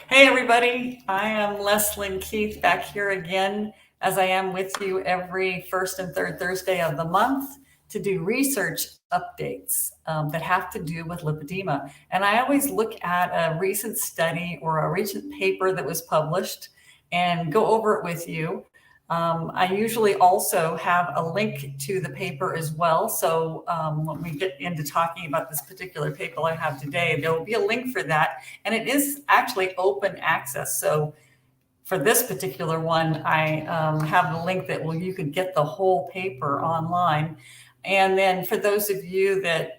Hey everybody, I am Leslyn Keith back here again, as I am with you every first and third Thursday of the month to do research updates that have to do with lipedema. And I always look at a recent study or a recent paper that was published and go over it with you. I usually also have a link to the paper as well. So when we get into talking about this particular paper I have today, there will be a link for that. And it is actually open access. So for this particular one, I have the link that you could get the whole paper online. And then for those of you that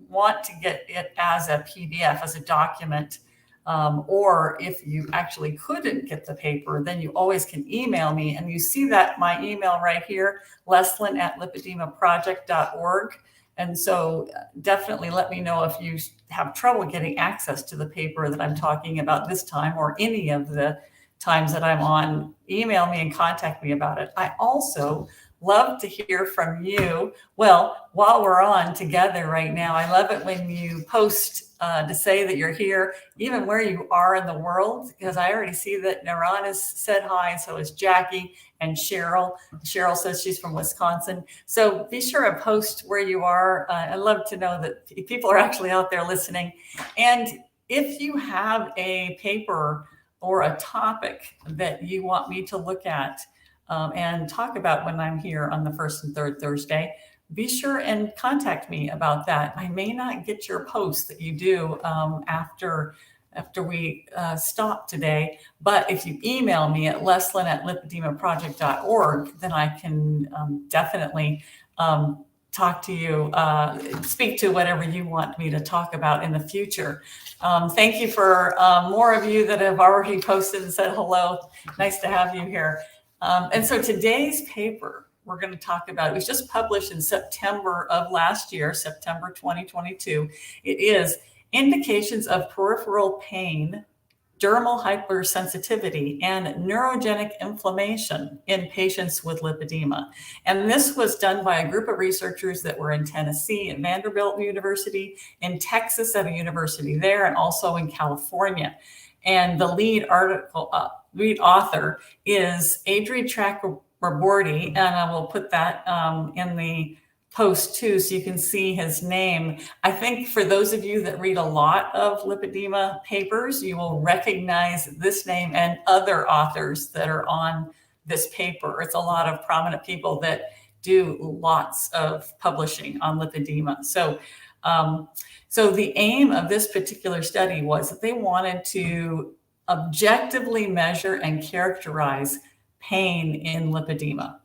want to get it as a PDF, as a document, or if you actually couldn't get the paper, then you always can email me. And you see that my email right here, leslyn@lipedemaproject.org. And so definitely let me know if you have trouble getting access to the paper that I'm talking about this time, or any of the times that I'm on. Email me and contact me about it. I also love to hear from you. Well, while we're on together right now, I love it when you post to say that you're here, even where you are in the world, because I already see that Naran has said hi, and so is Jackie and Cheryl. Cheryl says she's from Wisconsin. So be sure to post where you are. I love to know that people are actually out there listening. And if you have a paper or a topic that you want me to look at and talk about when I'm here on the first and third Thursday, be sure and contact me about that. I may not get your post that you do after we stop today, but if you email me at leslyn@lipedemaproject.org, then I can definitely talk to you, speak to whatever you want me to talk about in the future. Thank you for more of you that have already posted and said hello. Nice to have you here. And so today's paper we're going to talk about, it was just published in September of last year, September 2022. It is Indications of Peripheral Pain, Dermal Hypersensitivity, and Neurogenic Inflammation in Patients with Lipedema. And this was done by a group of researchers that were in Tennessee at Vanderbilt University, in Texas at a university there, and also in California. And the lead author is Adri Chakraborty, and I will put that in the post too, so you can see his name. I think for those of you that read a lot of lipedema papers, you will recognize this name and other authors that are on this paper. It's a lot of prominent people that do lots of publishing on lipedema. So the aim of this particular study was that they wanted to objectively measure and characterize pain in lipedema.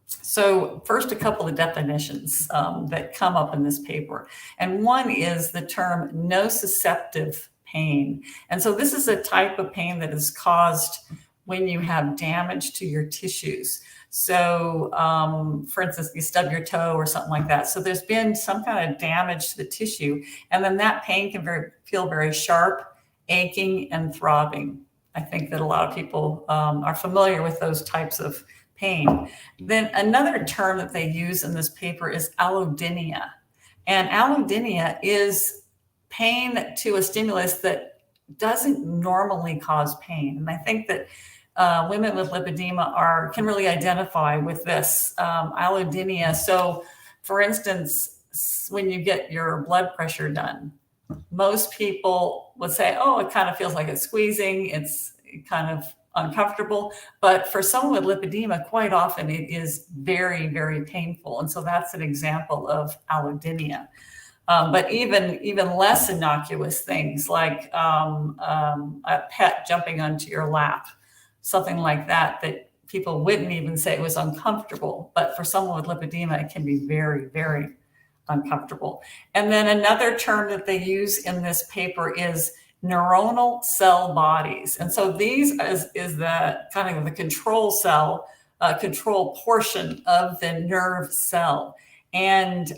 So first, a couple of definitions that come up in this paper. And one is the term nociceptive pain. And so this is a type of pain that is caused when you have damage to your tissues. So for instance, you stub your toe or something like that. So there's been some kind of damage to the tissue, and then that pain can feel very sharp, aching, and throbbing. I think that a lot of people are familiar with those types of pain. Then another term that they use in this paper is allodynia. And allodynia is pain to a stimulus that doesn't normally cause pain. And I think that women with lipedema can really identify with this allodynia. So for instance, when you get your blood pressure done, most people would say, oh, it kind of feels like it's squeezing, it's kind of uncomfortable. But for someone with lipedema, quite often it is very, very painful. And so that's an example of allodynia. But even less innocuous things like a pet jumping onto your lap, something like that people wouldn't even say it was uncomfortable. But for someone with lipedema, it can be very, very uncomfortable. And then another term that they use in this paper is neuronal cell bodies. And so these is the kind of the control cell, control portion of the nerve cell. And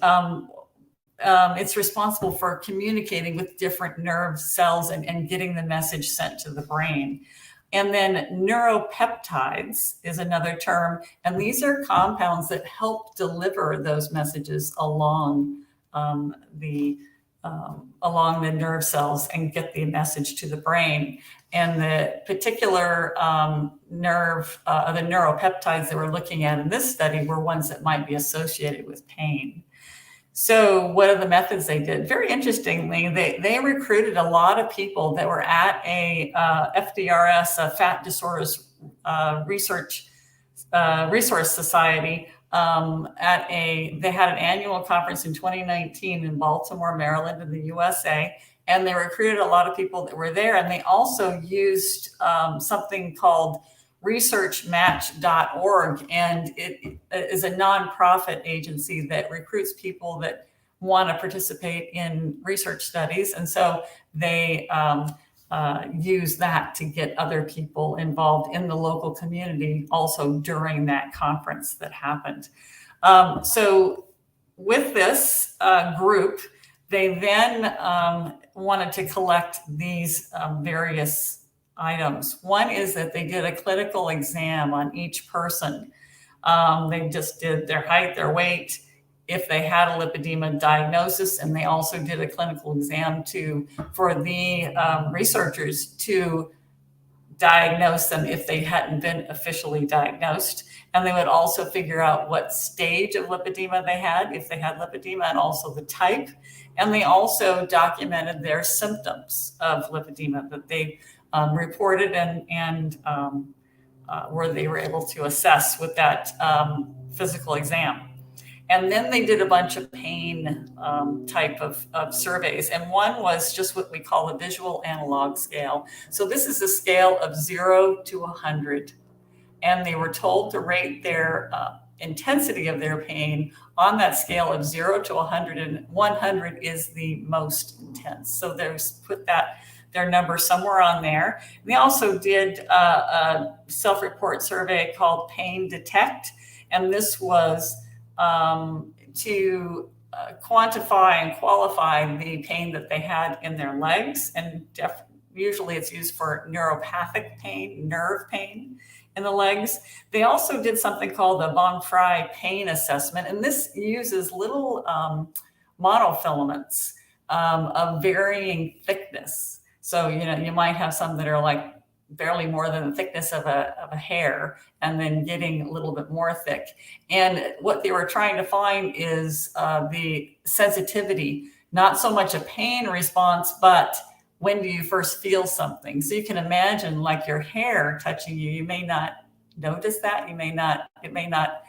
it's responsible for communicating with different nerve cells and getting the message sent to the brain. And then neuropeptides is another term. And these are compounds that help deliver those messages along the along the nerve cells and get the message to the brain. And the particular the neuropeptides that we're looking at in this study were ones that might be associated with pain. So what are the methods they did? Very interestingly, they recruited a lot of people that were at a FDRS, a Fat Disorders Resource Society. They had an annual conference in 2019 in Baltimore, Maryland, in the USA, and they recruited a lot of people that were there. And they also used something called researchmatch.org, and it is a nonprofit agency that recruits people that want to participate in research studies. And so they use that to get other people involved in the local community also during that conference that happened. So with this group, they then wanted to collect these various items. One is that they did a clinical exam on each person. They just did their height, their weight, if they had a lipedema diagnosis, and they also did a clinical exam for the researchers to diagnose them if they hadn't been officially diagnosed. And they would also figure out what stage of lipedema they had, if they had lipedema, and also the type. And they also documented their symptoms of lipedema that they reported and where they were able to assess with that physical exam. And then they did a bunch of pain type of surveys. And one was just what we call a visual analog scale. So this is a scale of 0 to 100. And they were told to rate their intensity of their pain on that scale of 0 to 100. And 100 is the most intense. So there's put their number somewhere on there. And they also did a self-report survey called Pain Detect. And this was to quantify and qualify the pain that they had in their legs. And usually it's used for neuropathic pain, nerve pain in the legs. They also did something called the Von Frey pain assessment. And this uses little monofilaments of varying thickness. So, you might have some that are like barely more than the thickness of a hair, and then getting a little bit more thick. And what they were trying to find is the sensitivity, not so much a pain response, but when do you first feel something? So you can imagine, like your hair touching you, you may not notice that, it may not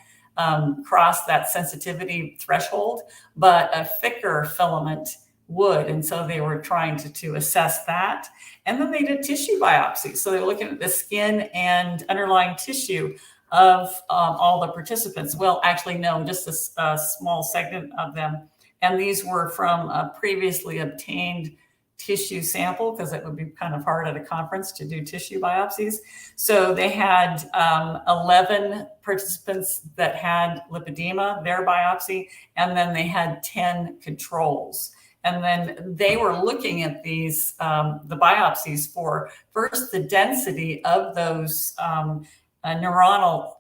cross that sensitivity threshold, but a thicker filament would. And so they were trying to assess that. And then they did tissue biopsies. So they were looking at the skin and underlying tissue of all the participants. Well, actually, no, just a small segment of them. And these were from a previously obtained tissue sample, because it would be kind of hard at a conference to do tissue biopsies. So they had 11 participants that had lipedema, their biopsy, and then they had 10 controls. And then they were looking at these, the biopsies for first the density of those neuronal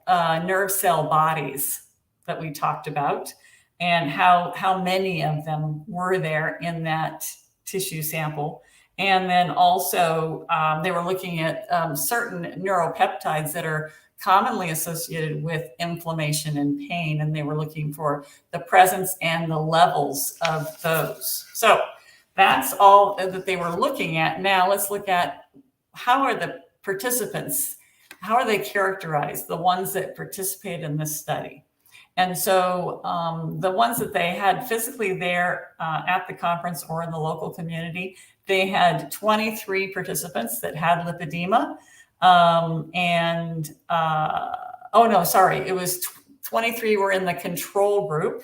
nerve cell bodies that we talked about, and how many of them were there in that tissue sample. And then also they were looking at certain neuropeptides that are commonly associated with inflammation and pain, and they were looking for the presence and the levels of those. So that's all that they were looking at. Now let's look at how are the participants, how are they characterized, the ones that participate in this study. And so the ones that they had physically there at the conference or in the local community, they had 23 participants that had lipedema. It was 23 were in the control group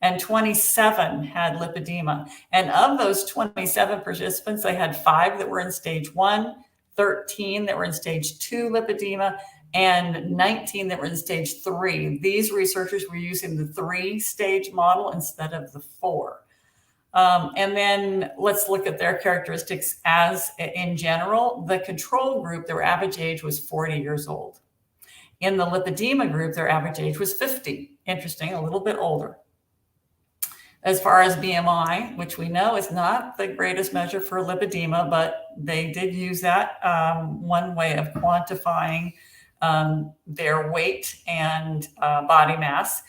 and 27 had lipedema. And of those 27 participants, they had 5 that were in stage 1, 13 that were in stage 2 lipedema, and 19 that were in stage 3. These researchers were using the 3-stage model instead of the 4. And then let's look at their characteristics as in general. The control group, their average age was 40 years old. In the lipedema group, their average age was 50. Interesting, a little bit older. As far as BMI, which we know is not the greatest measure for lipedema, but they did use that one way of quantifying their weight and body mass.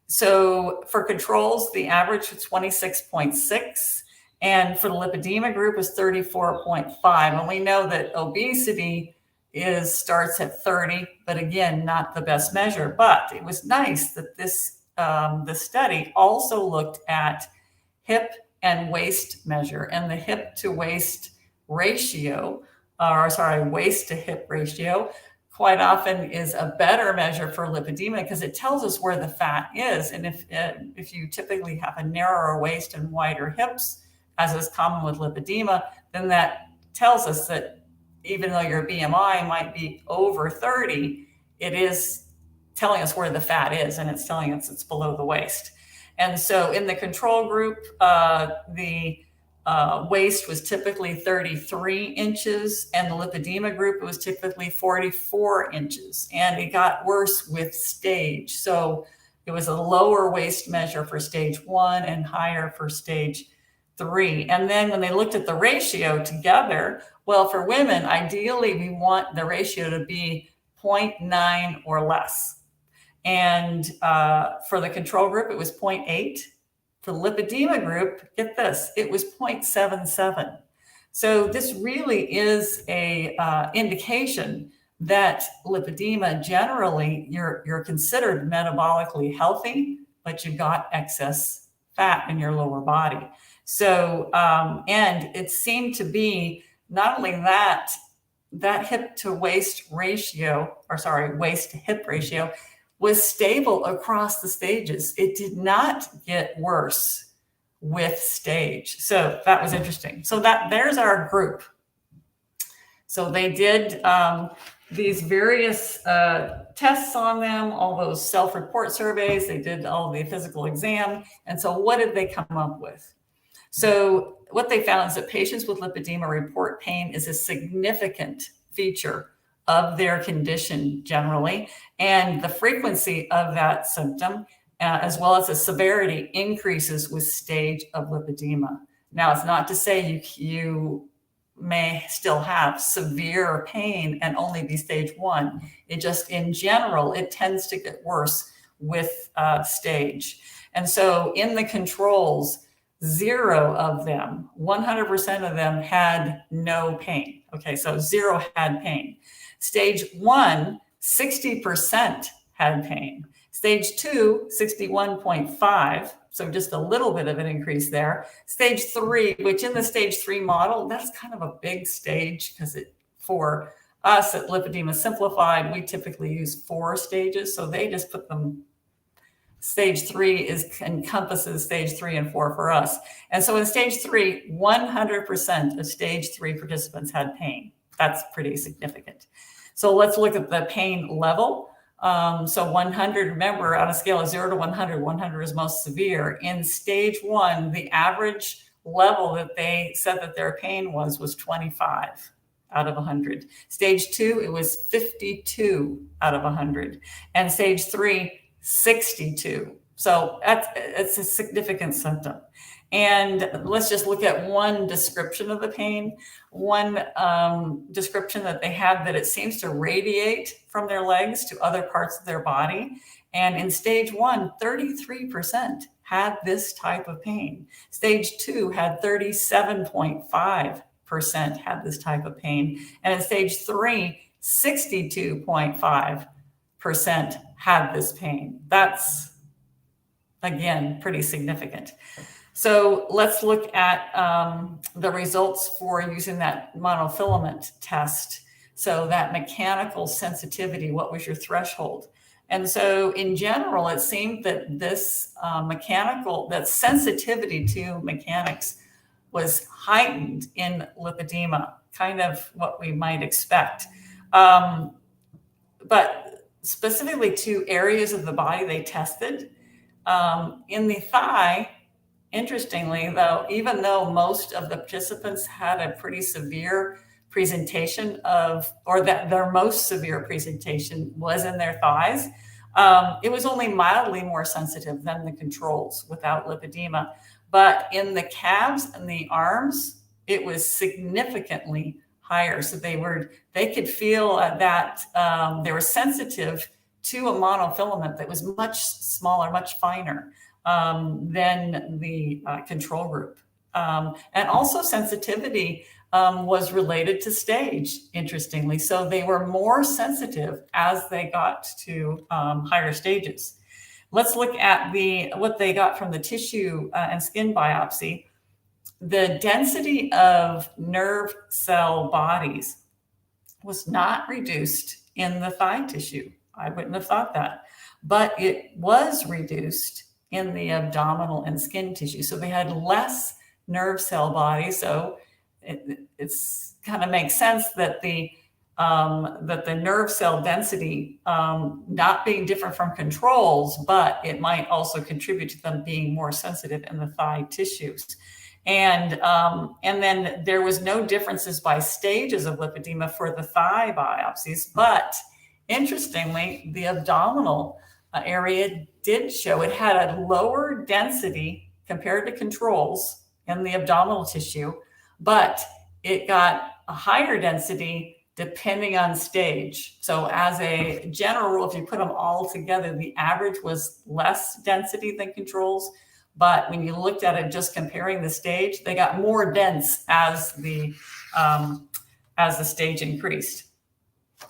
So for controls, the average was 26.6, and for the lipedema group was 34.5. And we know that obesity starts at 30, but again, not the best measure. But it was nice that the study also looked at hip and waist measure, and the hip to waist ratio, waist to hip ratio, quite often is a better measure for lipedema because it tells us where the fat is. And if you typically have a narrower waist and wider hips, as is common with lipedema, then that tells us that even though your BMI might be over 30, it is telling us where the fat is, and it's telling us it's below the waist. And so in the control group, the waist was typically 33 inches, and the lipedema group was typically 44 inches. And it got worse with stage. So it was a lower waist measure for stage 1 and higher for stage 3. And then when they looked at the ratio together, well, for women, ideally, we want the ratio to be 0.9 or less. And for the control group, it was 0.8. For the lipedema group, get this, it was 0.77. So this really is a indication that lipedema, generally, you're considered metabolically healthy, but you've got excess fat in your lower body. So, and it seemed to be not only that hip to waist ratio, waist to hip ratio, was stable across the stages. It did not get worse with stage. So that was interesting. So there's our group. So they did these various tests on them, all those self-report surveys. They did all the physical exam. And so what did they come up with? So what they found is that patients with lipedema report pain is a significant feature of their condition generally, and the frequency of that symptom, as well as the severity, increases with stage of lipedema. Now, it's not to say you may still have severe pain and only be stage 1. It just, in general, it tends to get worse with stage. And so in the controls, 0 of them, 100% of them had no pain. Okay, so 0 had pain. Stage 1, 60% had pain. Stage 2, 61.5, so just a little bit of an increase there. Stage 3, which in the stage 3 model, that's kind of a big stage because for us at Lipedema Simplified, we typically use 4 stages, so they just put them. Stage 3 encompasses stage 3 and 4 for us. And so in stage 3, 100% of stage 3 participants had pain. That's pretty significant. So let's look at the pain level. So 100, remember, on a scale of 0 to 100, 100 is most severe. In stage 1, the average level that they said that their pain was 25 out of 100. Stage 2, it was 52 out of 100. And stage 3, 62. So it's a significant symptom. And let's just look at one description of the pain. One description that they had, that it seems to radiate from their legs to other parts of their body. And in stage 1, 33% had this type of pain. Stage 2 had 37.5% had this type of pain. And in stage 3, 62.5% had this pain. That's, again, pretty significant. So let's look at the results for using that monofilament test. So that mechanical sensitivity, what was your threshold? And so in general, it seemed that this that sensitivity to mechanics was heightened in lipedema, kind of what we might expect. But specifically to areas of the body they tested. In the thigh, interestingly, though, even though most of the participants had a pretty severe presentation or that their most severe presentation was in their thighs, It was only mildly more sensitive than the controls without lipedema. But in the calves and the arms, it was significantly higher. So they could feel that they were sensitive to a monofilament that was much smaller, much finer than the control group. And also sensitivity was related to stage, interestingly. So they were more sensitive as they got to higher stages. Let's look at what they got from the tissue and skin biopsy. The density of nerve cell bodies was not reduced in the thigh tissue. I wouldn't have thought that, but it was reduced in the abdominal and skin tissue. So they had less nerve cell bodies. So it's kind of makes sense that the nerve cell density not being different from controls, but it might also contribute to them being more sensitive in the thigh tissues. And then there was no differences by stages of lipedema for the thigh biopsies, but interestingly, the abdominal area did show it had a lower density compared to controls in the abdominal tissue, but it got a higher density depending on stage. So as a general rule, if you put them all together, the average was less density than controls. But when you looked at it, just comparing the stage, they got more dense as the stage increased.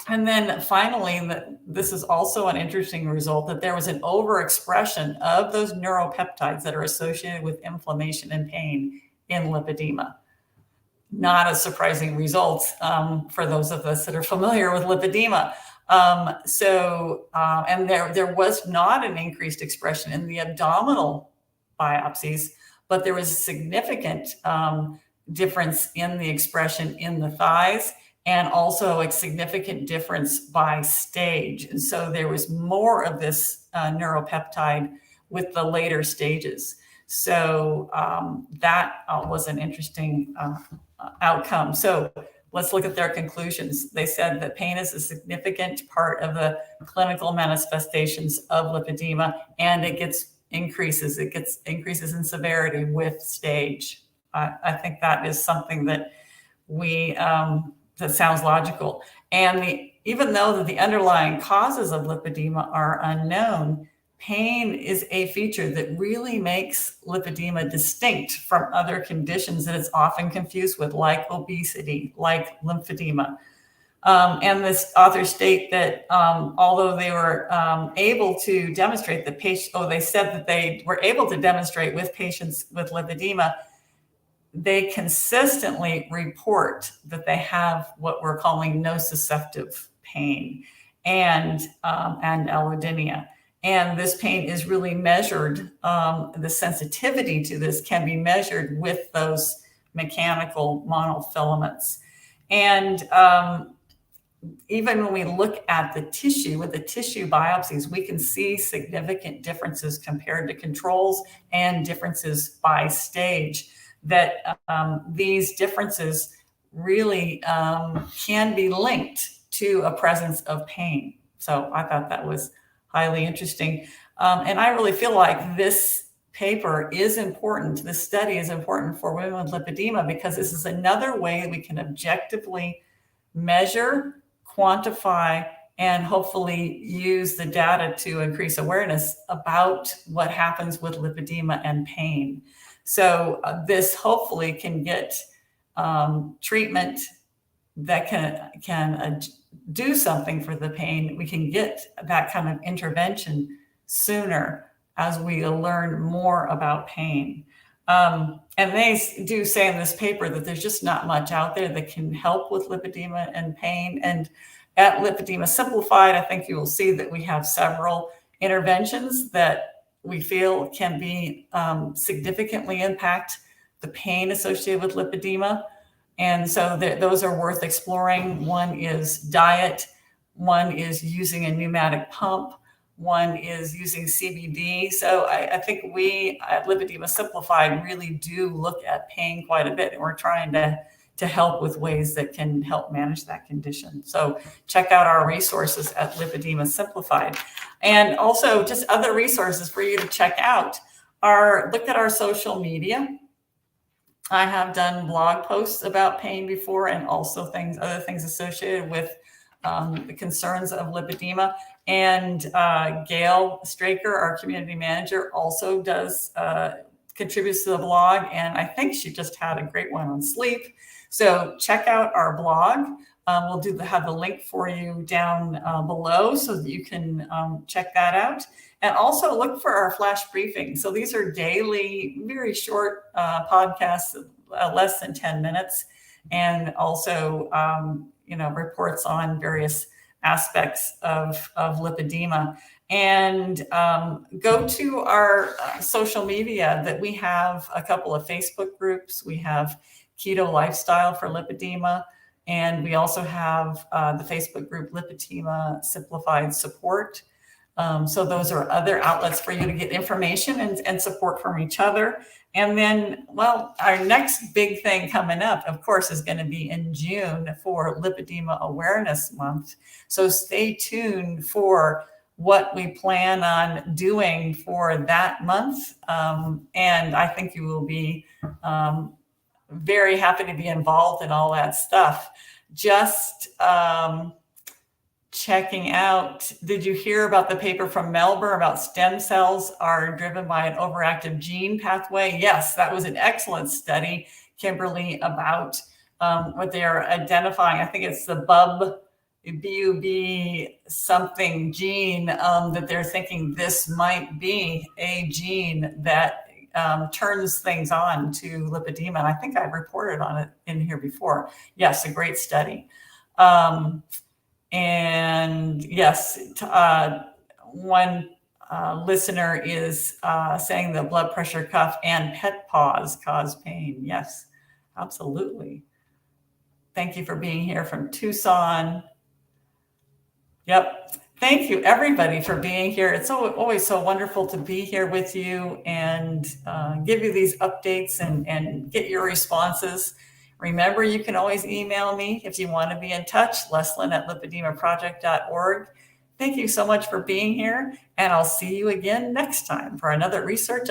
And then finally, this is also an interesting result, that there was an overexpression of those neuropeptides that are associated with inflammation and pain in lipedema. Not a surprising result for those of us that are familiar with lipedema. And there was not an increased expression in the abdominal biopsies, but there was a significant difference in the expression in the thighs, and also a significant difference by stage. And so there was more of this neuropeptide with the later stages. So that was an interesting outcome. So let's look at their conclusions. They said that pain is a significant part of the clinical manifestations of lipedema, and it gets increases in severity with stage. I think that is something that that sounds logical. And even though the underlying causes of lipedema are unknown, pain is a feature that really makes lipedema distinct from other conditions that it's often confused with, like obesity, like lymphedema. And this authors state that although they were able to demonstrate they said that they were able to demonstrate with patients with lipedema, they consistently report that they have what we're calling nociceptive pain and allodynia. And this pain is really measured, the sensitivity to this can be measured with those mechanical monofilaments. And even when we look at the tissue, with the tissue biopsies, we can see significant differences compared to controls and differences by stage, that these differences really can be linked to a presence of pain. So I thought that was highly interesting. And I really feel like this paper is important. This study is important for women with lipedema, because this is another way we can objectively measure, quantify, and hopefully use the data to increase awareness about what happens with lipedema and pain. So this hopefully can get treatment that can do something for the pain. We can get that kind of intervention sooner as we learn more about pain. And they do say in this paper that there's just not much out there that can help with lipedema and pain. And at Lipedema Simplified, I think you will see that we have several interventions that we feel can be significantly impact the pain associated with lipedema. And so those are worth exploring. One is diet, one is using a pneumatic pump, one is using CBD. So I think we at Lipedema Simplified really do look at pain quite a bit, and we're trying to to help with ways that can help manage that condition. So check out our resources at Lipedema Simplified. And also just other resources for you to check out are, look at our social media. I have done blog posts about pain before, and also other things associated with the concerns of lipedema. And Gail Straker, our community manager, also contributes to the blog. And I think she just had a great one on sleep. So check out our blog. We'll have the link for you down below so that you can check that out. And also look for our flash briefings. So these are daily, very short podcasts, less than 10 minutes. And also, reports on various aspects of lipedema. And go to our social media that we have a couple of Facebook groups. We have Keto Lifestyle for Lipedema. And we also have the Facebook group Lipedema Simplified Support. So those are other outlets for you to get information and support from each other. And then, well, our next big thing coming up, of course, is going to be in June for Lipedema Awareness Month. So stay tuned for what we plan on doing for that month. And I think you will be very happy to be involved in all that stuff. Just checking out, did you hear about the paper from Melbourne about stem cells are driven by an overactive gene pathway? Yes, that was an excellent study, Kimberly, about what they're identifying. I think it's the BUB something gene that they're thinking this might be a gene that turns things on to lipedema. And I think I've reported on it in here before. Yes, a great study. And yes, one listener is saying the blood pressure cuff and pet paws cause pain. Yes, absolutely. Thank you for being here from Tucson. Yep. Thank you, everybody, for being here. It's always so wonderful to be here with you and give you these updates and get your responses. Remember, you can always email me if you want to be in touch, Leslyn@lipedemaproject.org. Thank you so much for being here, and I'll see you again next time for another research